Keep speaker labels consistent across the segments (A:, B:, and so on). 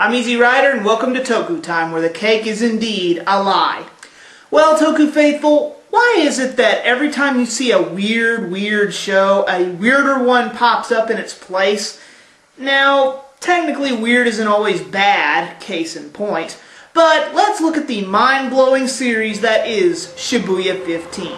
A: I'm Easy Rider, and welcome to Toku Time, where the cake is indeed a lie. Well, Toku Faithful, why is it that every time you see a weird show, a weirder one pops up in its place? Now, technically weird isn't always bad, case in point, but let's look at the mind-blowing series that is Shibuya 15.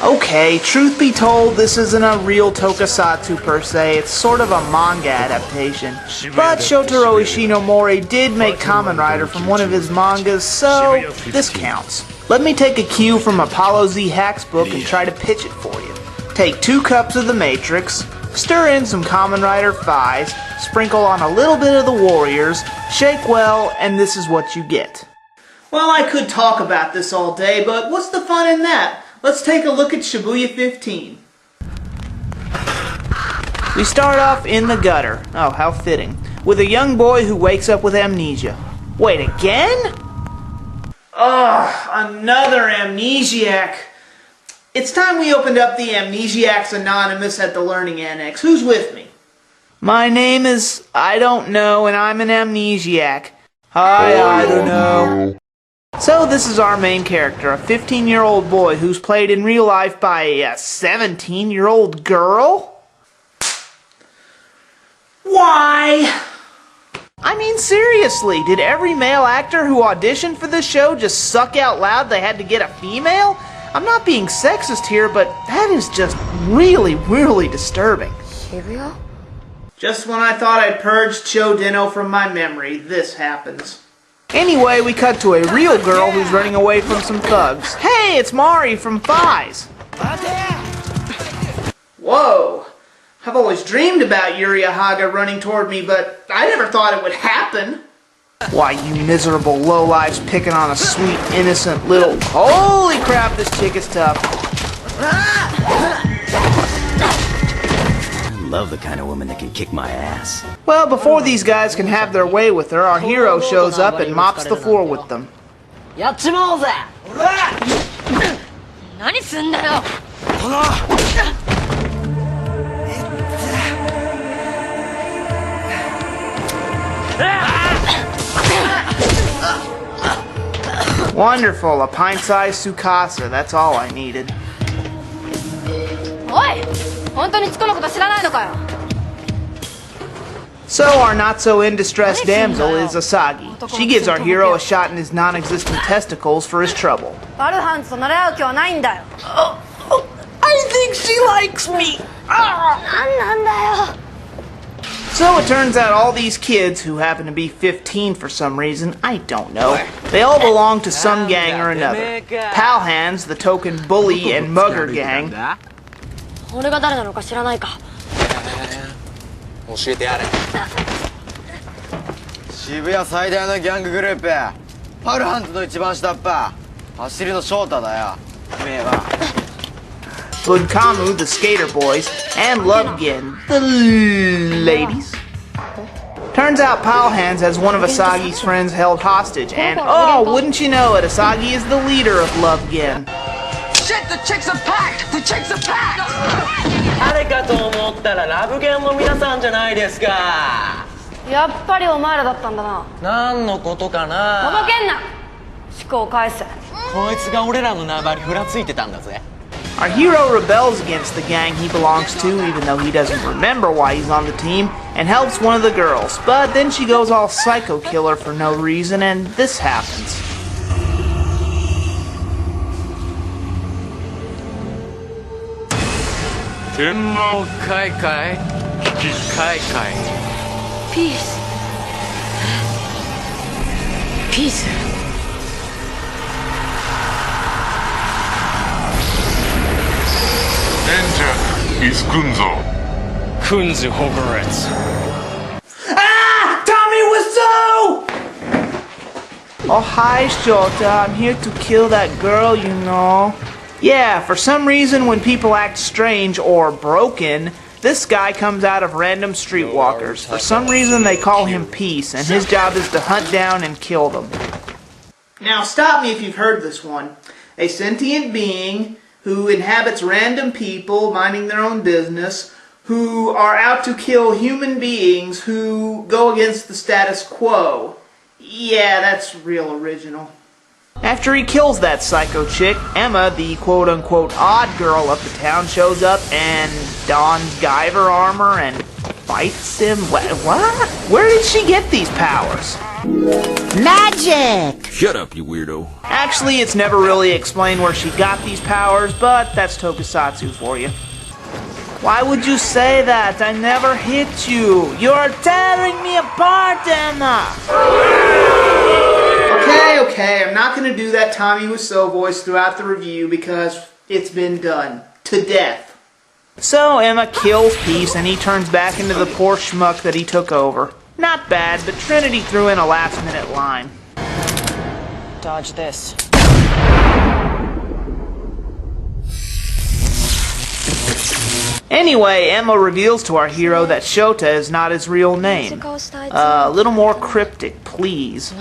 A: Okay, truth be told, this isn't a real tokusatsu per se, it's sort of a manga adaptation. But Shotaro Ishinomori did make Kamen Rider from one of his mangas, so this counts. Let me take a cue from Apollo Z Hack's book and try to pitch it for you. Take 2 cups of the Matrix, stir in some Kamen Rider Phi's, sprinkle on a little bit of the Warriors, shake well, and this is what you get. Well, I could talk about this all day, but what's the fun in that? Let's take a look at Shibuya 15. We start off in the gutter. Oh, how fitting. With a young boy who wakes up with amnesia. Wait, again? Ugh, another amnesiac. It's time we opened up the Amnesiacs Anonymous at the Learning Annex. Who's with me? My name is I don't know, and I'm an amnesiac. Hi, I don't know. So this is our main character, a 15-year-old boy who's played in real life by a 17-year-old girl? Why? I mean, seriously, did every male actor who auditioned for this show just suck out loud they had to get a female? I'm not being sexist here, but that is just really disturbing.
B: Shibuya?
A: Just when I thought I'd purged Cho Dino from my memory, this happens. Anyway, we cut to a real girl who's running away from some thugs. Hey, it's Mari from Phi's. Whoa. I've always dreamed about Yuri Haga running toward me, but I never thought it would happen. Why, you miserable lowlifes picking on a sweet, innocent little... Holy crap, this chick is tough.
C: I love the kind of woman that can kick my ass.
A: Well, before these guys can have their way with her, our hero shows up and mops the floor with them. Wonderful, a pint-sized Tsukasa, that's all I needed. So our not-so-in-distress damsel is Asagi. She gives our hero a shot in his non-existent testicles for his trouble. I think she likes me! So it turns out all these kids, who happen to be 15 for some reason, I don't know, they all belong to some gang or another. Pal Hands, the token bully and mugger gang.
D: Shibuya 最大のギャンググループパルハンズの一番下っ端走りの翔太だよ名は
A: Budkamu, the skater boys, and Lovegin, the ladies. Turns out Pal Hands has one of Asagi's friends held hostage, and oh, wouldn't you know it, Asagi is the leader of Lovegin.
D: Shit, the chicks are packed! The chicks are packed!
E: 誰かと思ったらラブゲンの皆さんじゃないですか。
B: やっぱりお前らだったんだな。
E: 何のことかな。
B: とぼけんな。思考を返せ。
E: こいつが俺らの縄張りふらついてたんだぜ。
A: Our hero rebels against the gang he belongs to, even though he doesn't remember why he's on the team, and helps one of the girls. But then she goes all psycho killer for no reason, and this happens.
B: Peace. Peace.
F: Is Kunzo.
E: Kunzu Hogarets.
A: Ah! Tommy Wiseau! Oh, hi, Shota. I'm here to kill that girl, you know. Yeah, for some reason when people act strange or broken, this guy comes out of random streetwalkers. For some reason they call him Peace, and his job is to hunt down and kill them. Now stop me if you've heard this one. A sentient being who inhabits random people minding their own business, who are out to kill human beings who go against the status quo. Yeah, that's real original. After he kills that psycho chick, Emma, the quote-unquote odd girl of the town, shows up and dons Guyver armor and fights him. What? Where did she get these powers?
G: Magic!
C: Shut up, you weirdo.
A: Actually, it's never really explained where she got these powers, but that's tokusatsu for you. Why would you say that? I never hit you. You're tearing me apart, Emma! Okay, I'm not going to do that Tommy Wiseau voice throughout the review because it's been done. To death. So Emma kills Peace and he turns back into the poor schmuck that he took over. Not bad, but Trinity threw in a last-minute line.
G: Dodge this.
A: Anyway, Emma reveals to our hero that Shota is not his real name. A little more cryptic, please.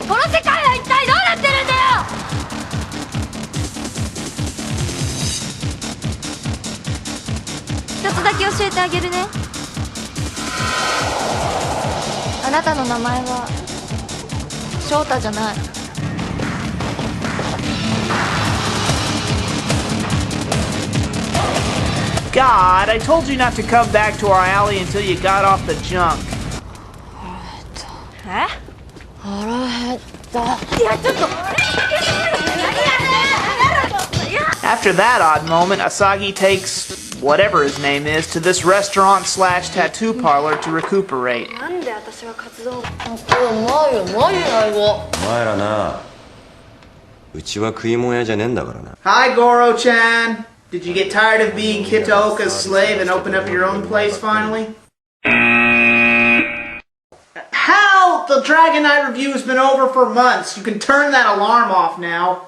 B: この世界は一体どうなってるんだよ。一つだけ教えてあげるね。あなたの名前は翔太じゃない。
A: God, I told you not to come back to our alley until you got off the junk.
B: え？腹減った。いやちょっと。
A: After that odd moment, Asagi takes whatever his name is to this restaurant slash tattoo parlor to recuperate.
B: なんで私が活動。
E: うまいよ、マジ最後。
H: お前らな、うちは食い物屋じゃねえんだからな。
A: Hi, Goro-chan. Did you get tired of being Kitaoka's slave and open up your own place finally? Hell! The Dragon Knight review has been over for months. You can turn that alarm off now.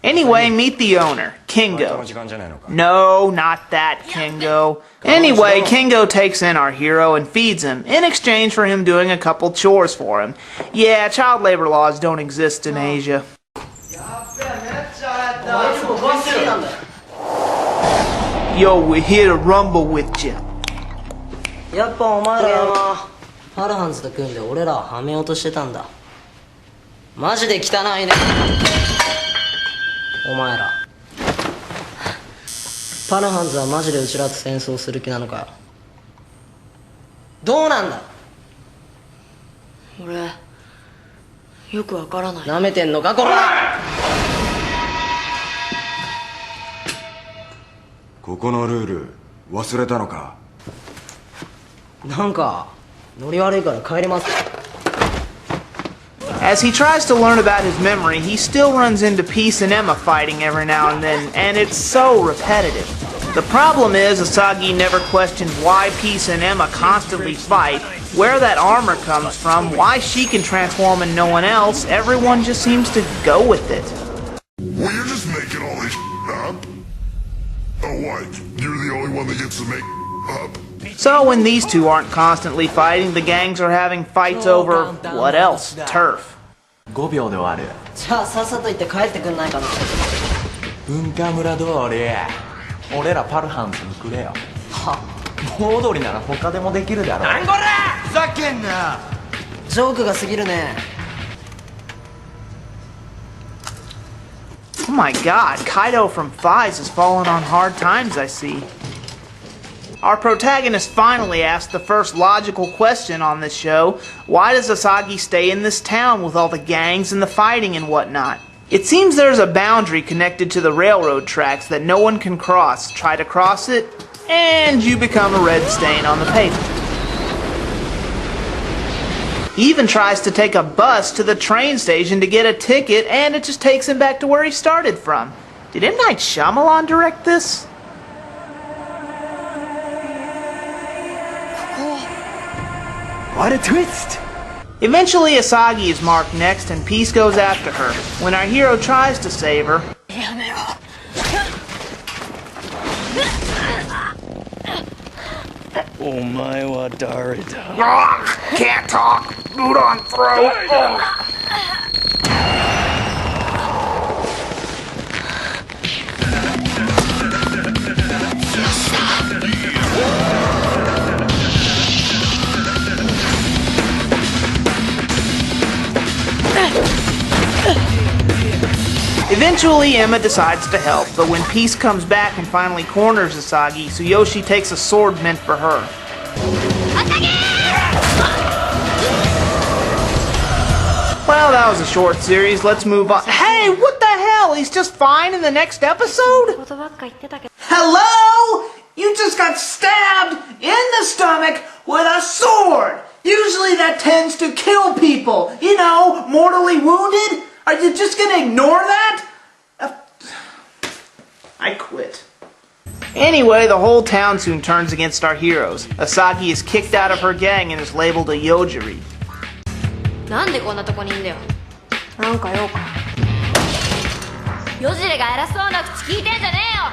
A: Anyway, meet the owner, Kingo. No, not that Kingo. Anyway, Kingo takes in our hero and feeds him, in exchange for him doing a couple chores for him. Yeah, child labor laws don't exist in Asia. Yo, we're here to rumble with you.
E: やっぱお前らはパルハンズと組んで俺らをはめようとしてたんだ。マジで汚いね。お前ら。パルハンズはマジでうちらと戦争する気なのかよ。どうなんだ。
B: 俺よくわからない。
E: 舐めてんのかこら。
H: ここのルール忘れたのか。
E: なんかノリ悪いから帰ります。
A: As he tries to learn about his memory, he still runs into Peace and Emma fighting every now and then, and it's so repetitive. The problem is, Asagi never questions why Peace and Emma constantly fight, where that armor comes from, why she can transform and no one else. Everyone just seems to go with it.
F: Well, you're just making all this up. Oh, what? You're the only one that gets to make up?
A: So when these two aren't constantly fighting, the gangs are having fights over, what else? Turf.
I: 5秒で終わる。
E: じゃあさっさと行って帰ってくんないかな。
I: 文化村通り、俺らパルハンズにくれよ。
E: は、
I: 盆踊りなら他でもできるだろ。
D: なんこれふざけんな。
E: ジョークが過ぎるね。
A: Oh my god, Kaido from Fies has fallen on hard times, I see. Our protagonist finally asks the first logical question on this show. Why does Asagi stay in this town with all the gangs and the fighting and whatnot? It seems there's a boundary connected to the railroad tracks that no one can cross. Try to cross it, and you become a red stain on the pavement. He even tries to take a bus to the train station to get a ticket, and it just takes him back to where he started from. Did M. Night Shyamalan direct this?
I: What a twist!
A: Eventually, Asagi is marked next, and Peace goes after her. When our hero tries to save her, can't talk. Boot on throat. Eventually, Emma decides to help, but when Peace comes back and finally corners Asagi, Tsuyoshi takes a sword meant for her. Well, that was a short series. Let's move on. Hey, what the hell? He's just fine in the next episode? Hello? You just got stabbed in the stomach with a sword. Usually that tends to kill people. You know, mortally wounded. Are you just gonna ignore that? I quit. Anyway, the whole town soon turns against our heroes. Asagi is kicked out of her gang and is labeled a Yojiri.
B: なんでこんなとこにいんだよ。なんか用か。夜尻が偉そうな口聞いてんじゃねえよ。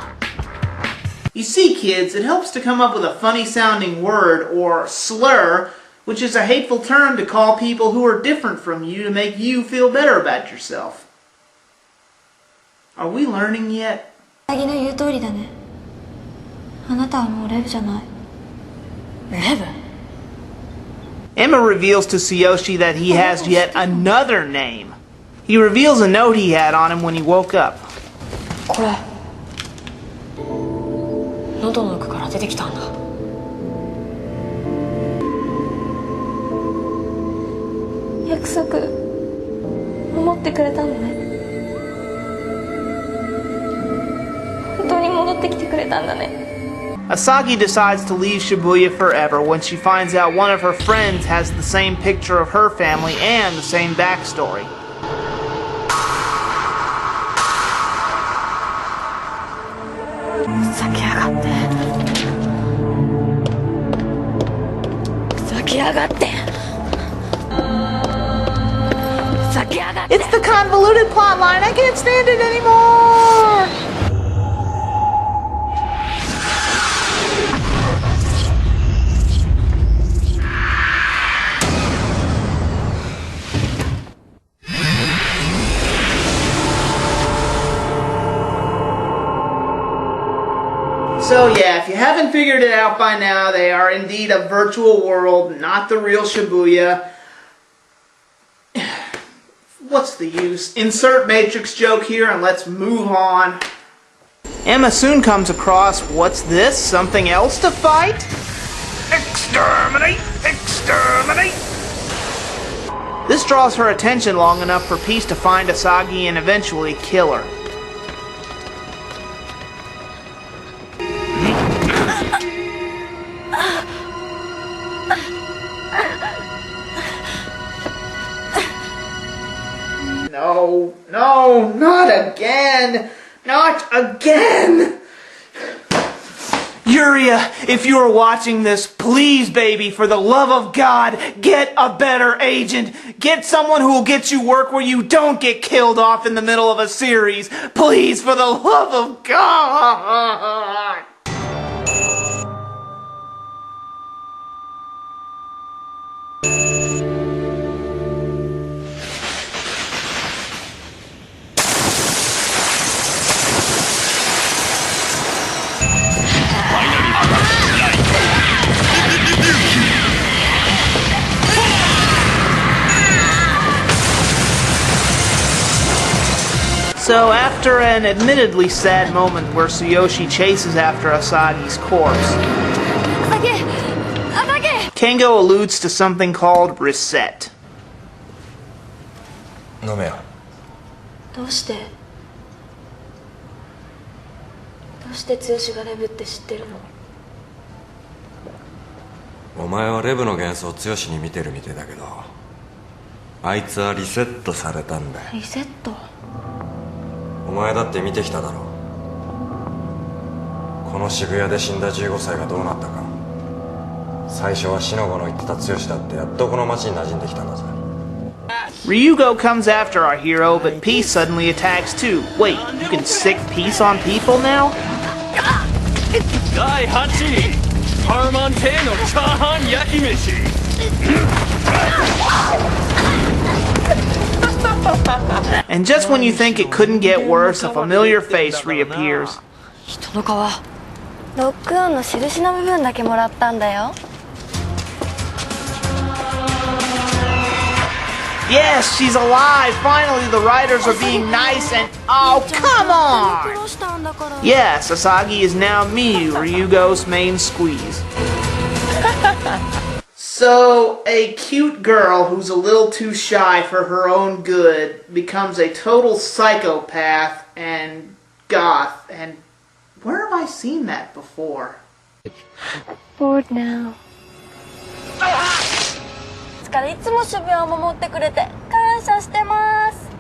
A: You see, kids, it helps to come up with a funny-sounding word, or slur, which is a hateful term to call people who are different from you to make you feel better about yourself. Are we learning yet?
B: ウサギの言う通りだね。あなたはもうレブじゃない。レブ
A: Emma reveals to Tsuyoshi that he has yet another name. He reveals a note he had on him when he woke up.
B: これ喉の奥から出てきたんだ。約束守ってくれたんだね。本当に戻ってきてくれたんだね。
A: Asagi decides to leave Shibuya forever when she finds out one of her friends has the same picture of her family and the same backstory. It's the convoluted plotline. I can't stand it anymore. So yeah, if you haven't figured it out by now, they are indeed a virtual world, not the real Shibuya. What's the use? Insert Matrix joke here and let's move on. Emma soon comes across, what's this? Something else to fight? Exterminate! Exterminate! This draws her attention long enough for Peace to find Asagi and eventually kill her. No, no, not again! Not again! Yuria, if you are watching this, please, baby, for the love of God, get a better agent. Get someone who will get you work where you don't get killed off in the middle of a series. Please, for the love of God! So after an admittedly sad moment where Tsuyoshi chases after Asagi's corpse, Kengo alludes to something called reset.
H: 飲めよ。
B: どうして剛がレブって知ってるの？
H: お前はレブの幻想を剛に見てるみてえだけど、あいつはリセットされたんだよ。
B: リセット？
H: お前だって見てきただろう。この渋谷で死んだ15歳がどうなったか。最初は死の子の言ってた剛だってやっとこの街に馴染んできたんだぜ。
A: Ryugo comes after our hero, but Peace suddenly attacks too. Wait, you can sick Peace on people now?
J: 第8位パーマン亭のチャーハン焼き飯。
A: And just when you think it couldn't get worse, a familiar face reappears.
B: 人の皮。ロックオンの印の部分だけもらったんだよ。
A: Yes, she's alive! Finally, the writers are being nice and... Oh, come on! Yes, Asagi is now Miyu, Ryugo's main squeeze. So, a cute girl who's a little too shy for her own good becomes a total psychopath and goth, and where have I seen that before?
B: Bored now. いつも渋谷を守ってくれて感謝してます。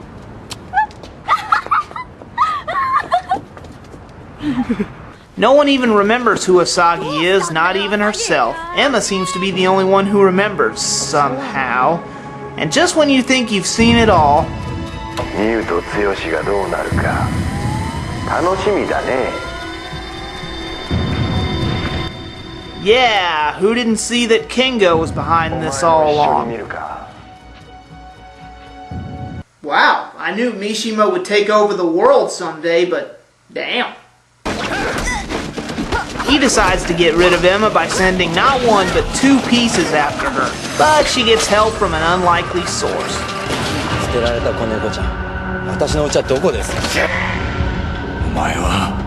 A: No one even remembers who Asagi is, not even herself. Emma seems to be the only one who remembers, somehow. And just when you think you've seen it all...
K: Miyuと剛がどうなるか楽しみだね。
A: Yeah, who didn't see that Kengo was behind this all along? Wow, I knew Mishima would take over the world someday, but damn. He decides to get rid of Emma by sending not one but 2 pieces after her, but she gets help from an unlikely source.
H: 捨てられた子猫ちゃん、私の家はどこです？お前は。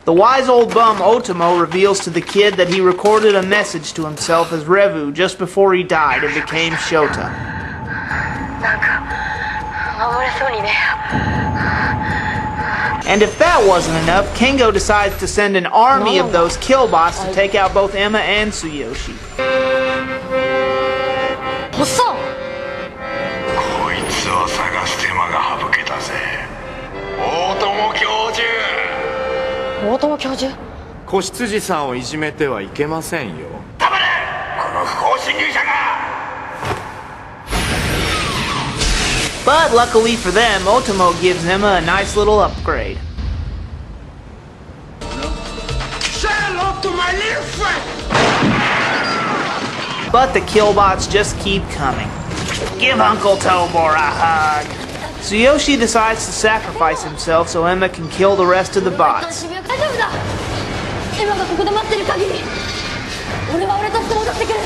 A: The wise old bum Otomo reveals to the kid that he recorded a message to himself as Revu just before he died and became Shota. And if that wasn't enough, Kengo decides to send an army of those killbots to take out both Emma and Tsuyoshi.
F: こいつを探す手間が省けたぜ。大友教授。
G: 大友教授？
I: 子羊さんをいじめてはいけませんよ。
F: 黙れ！この不法侵入者が！
A: But luckily for them, Otomo gives Emma a nice little upgrade.
J: Say hello to my little friend!
A: But the killbots just keep coming. Give Uncle Tobor a hug. Tsuyoshi decides to sacrifice himself so Emma can kill the rest of the bots.
B: 大丈夫だ。エマがここで待ってる限り、俺は俺として戻ってくる。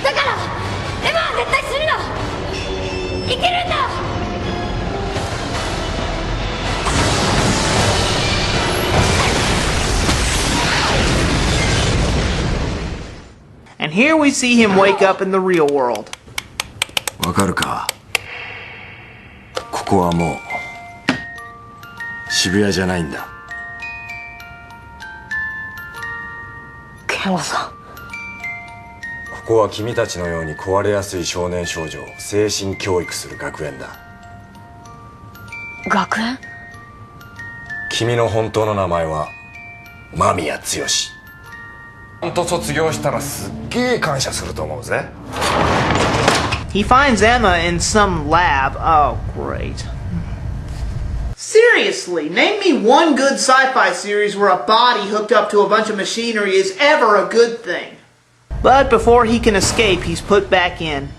B: だからエマは絶対死ぬな。生きるんだ。 And here we see him wake up in the real world.
H: わかるか？ここはもう渋谷じゃないんだ。
G: ケンゴさん。
H: ここは君たちのように壊れやすい少年少女を精神教育する学園だ。
G: 学園？
H: 君の本当の名前は間宮剛。ほんと卒業したらすっげえ感謝すると思うぜ。
A: He finds Emma in some lab. Oh, great. Seriously, name me one good sci-fi series where a body hooked up to a bunch of machinery is ever a good thing. But before he can escape, he's put back in.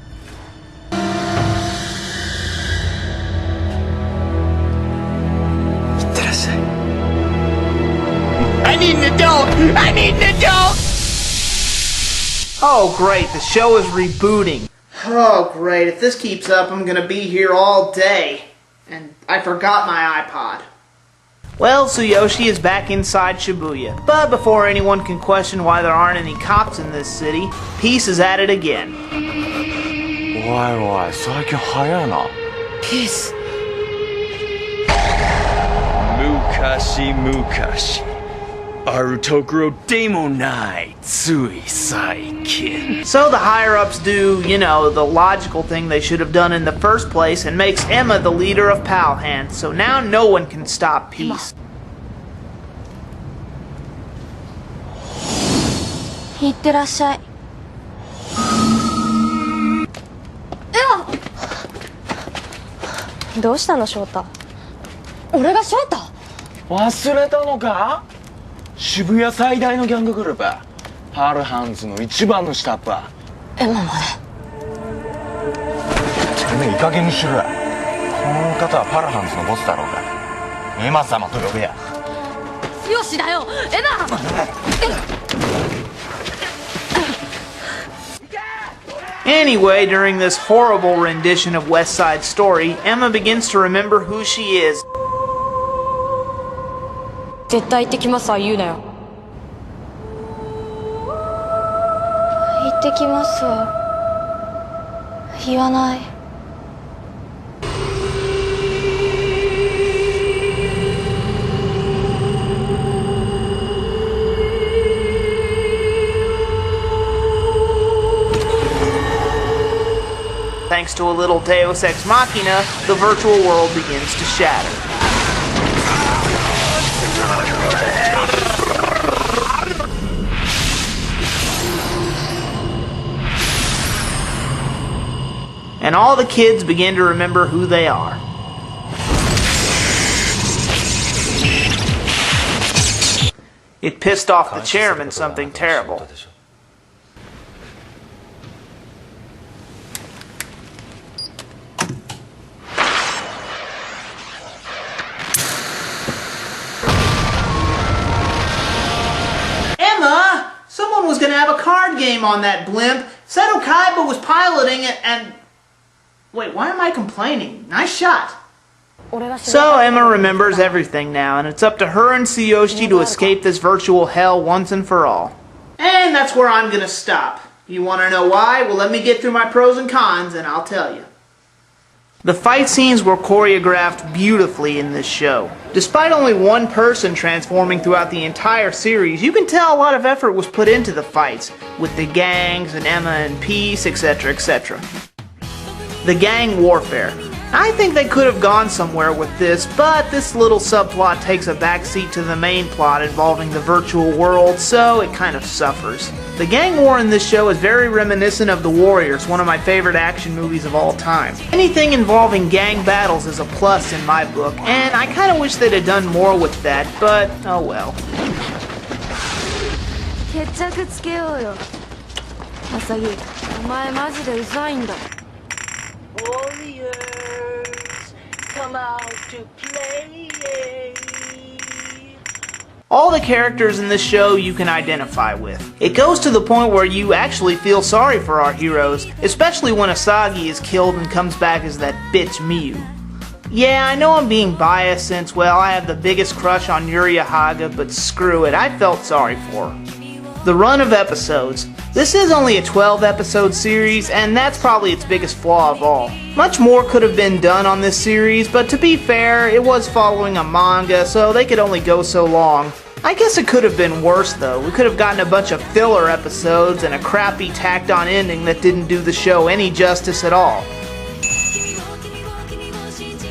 A: I need an adult! I need an adult! Oh, great, the show is rebooting. Oh, great. If this keeps up, I'm gonna be here all day. And I forgot my iPod. Well, Tsuyoshi is back inside Shibuya. But before anyone can question why there aren't any cops in this city, Peace is at it again.
I: おいおい、最近早いな。
G: Peace。
J: 昔々。あるところでもないつい最近
A: So the higher-ups do, you know, the logical thing they should have done in the first place and makes Emma the leader of Pal Hand, so now no one can stop Peace.
B: いってらっしゃい。
G: どうしたの翔太？俺が翔太？
I: 忘れたのか？
J: 渋谷最大のギャンググループパールハンズの一番の下っ端
G: エマまで
I: てめえいい加減にしろや。この方はパルハンズのボスだろうがエマ様と呼べや。
G: よしだよエマ。
A: Anyway, during this horrible rendition of West Side Story, Emma begins to remember who she is.
G: 絶対行ってきますは言うなよ。
B: 行ってきますは言わない。
A: Thanks to a little Deus Ex Machina, the virtual world begins to shatter. And all the kids begin to remember who they are. It pissed off the chairman something terrible. Emma! Someone was gonna have a card game on that blimp. Seto Kaiba was piloting it and... Wait, why am I complaining? Nice shot. So Emma remembers everything now, and it's up to her and Tsuyoshi to escape this virtual hell once and for all. And that's where I'm gonna stop. You wanna know why? Well, let me get through my pros and cons, and I'll tell you. The fight scenes were choreographed beautifully in this show. Despite only one person transforming throughout the entire series, you can tell a lot of effort was put into the fights, with the gangs and Emma in peace, etc., etc. The gang warfare. I think they could have gone somewhere with this, but this little subplot takes a backseat to the main plot involving the virtual world, so it kind of suffers. The gang war in this show is very reminiscent of The Warriors, one of my favorite action movies of all time. Anything involving gang battles is a plus in my book, and I kind of wish they'd have done more with that, but oh well.
B: 決着つけようよ。アサギ、お前マジでうざいんだ。
E: Warriors, come out to play.
A: All the characters in this show you can identify with. It goes to the point where you actually feel sorry for our heroes, especially when Asagi is killed and comes back as that bitch Miyu. Yeah, I know I'm being biased since, well, I have the biggest crush on Yuria Haga, but screw it, I felt sorry for her. The run of episodes. This is only a 12-episode series, and that's probably its biggest flaw of all. Much more could have been done on this series, but to be fair, it was following a manga, so they could only go so long. I guess it could have been worse though. We could have gotten a bunch of filler episodes and a crappy tacked-on ending that didn't do the show any justice at all.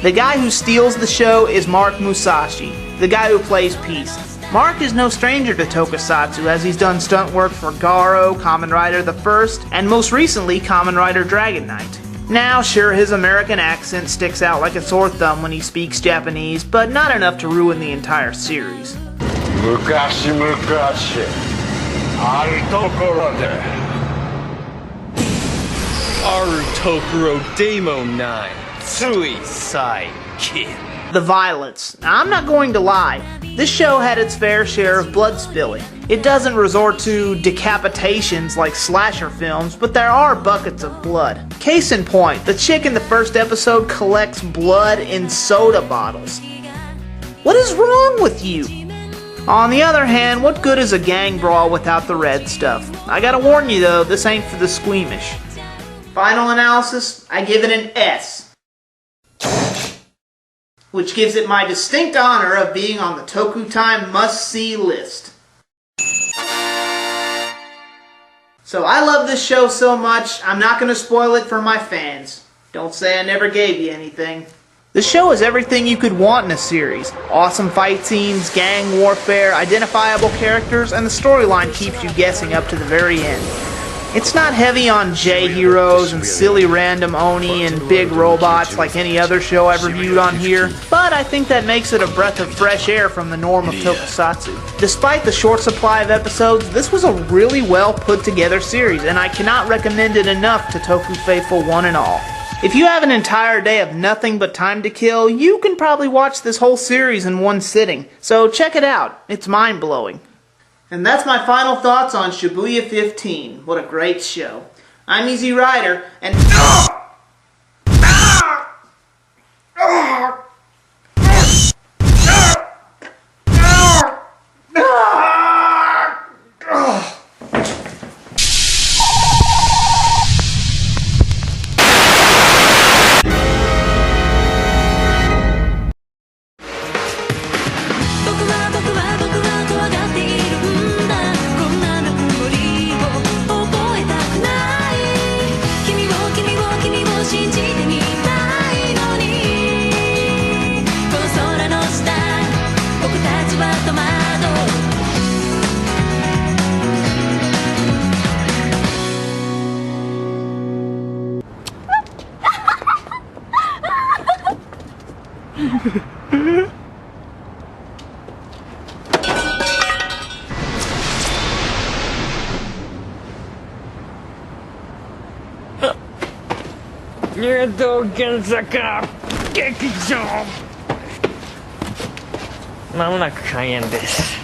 A: The guy who steals the show is Mark Musashi, the guy who plays Peace. Mark is no stranger to tokusatsu, as he's done stunt work for Garo, Kamen Rider the First, and most recently Kamen Rider Dragon Knight. Now, sure, his American accent sticks out like a sore thumb when he speaks Japanese, but not enough to ruin the entire series.
F: 昔々あるところで
J: Tokuro Demo 9 Suicide Kid.
A: The violence. Now, I'm not going to lie. This show had its fair share of blood spilling. It doesn't resort to decapitations like slasher films, but there are buckets of blood. Case in point, the chick in the first episode collects blood in soda bottles. What is wrong with you? On the other hand, what good is a gang brawl without the red stuff? I gotta warn you though, this ain't for the squeamish. Final analysis, I give it an S. Which gives it my distinct honor of being on the Toku Time must-see list. So I love this show so much, I'm not going to spoil it for my fans. Don't say I never gave you anything. The show is everything you could want in a series. Awesome fight scenes, gang warfare, identifiable characters, and the storyline keeps you guessing up to the very end. It's not heavy on J-heroes and silly random Oni and big robots like any other show I've reviewed on here, but I think that makes it a breath of fresh air from the norm of tokusatsu. Despite the short supply of episodes, this was a really well put together series, and I cannot recommend it enough to Toku faithful one and all. If you have an entire day of nothing but time to kill, you can probably watch this whole series in one sitting, so check it out. It's mind-blowing. And that's my final thoughts on Shibuya 15. What a great show. I'm Easy Rider, and...
J: まもなく開演です。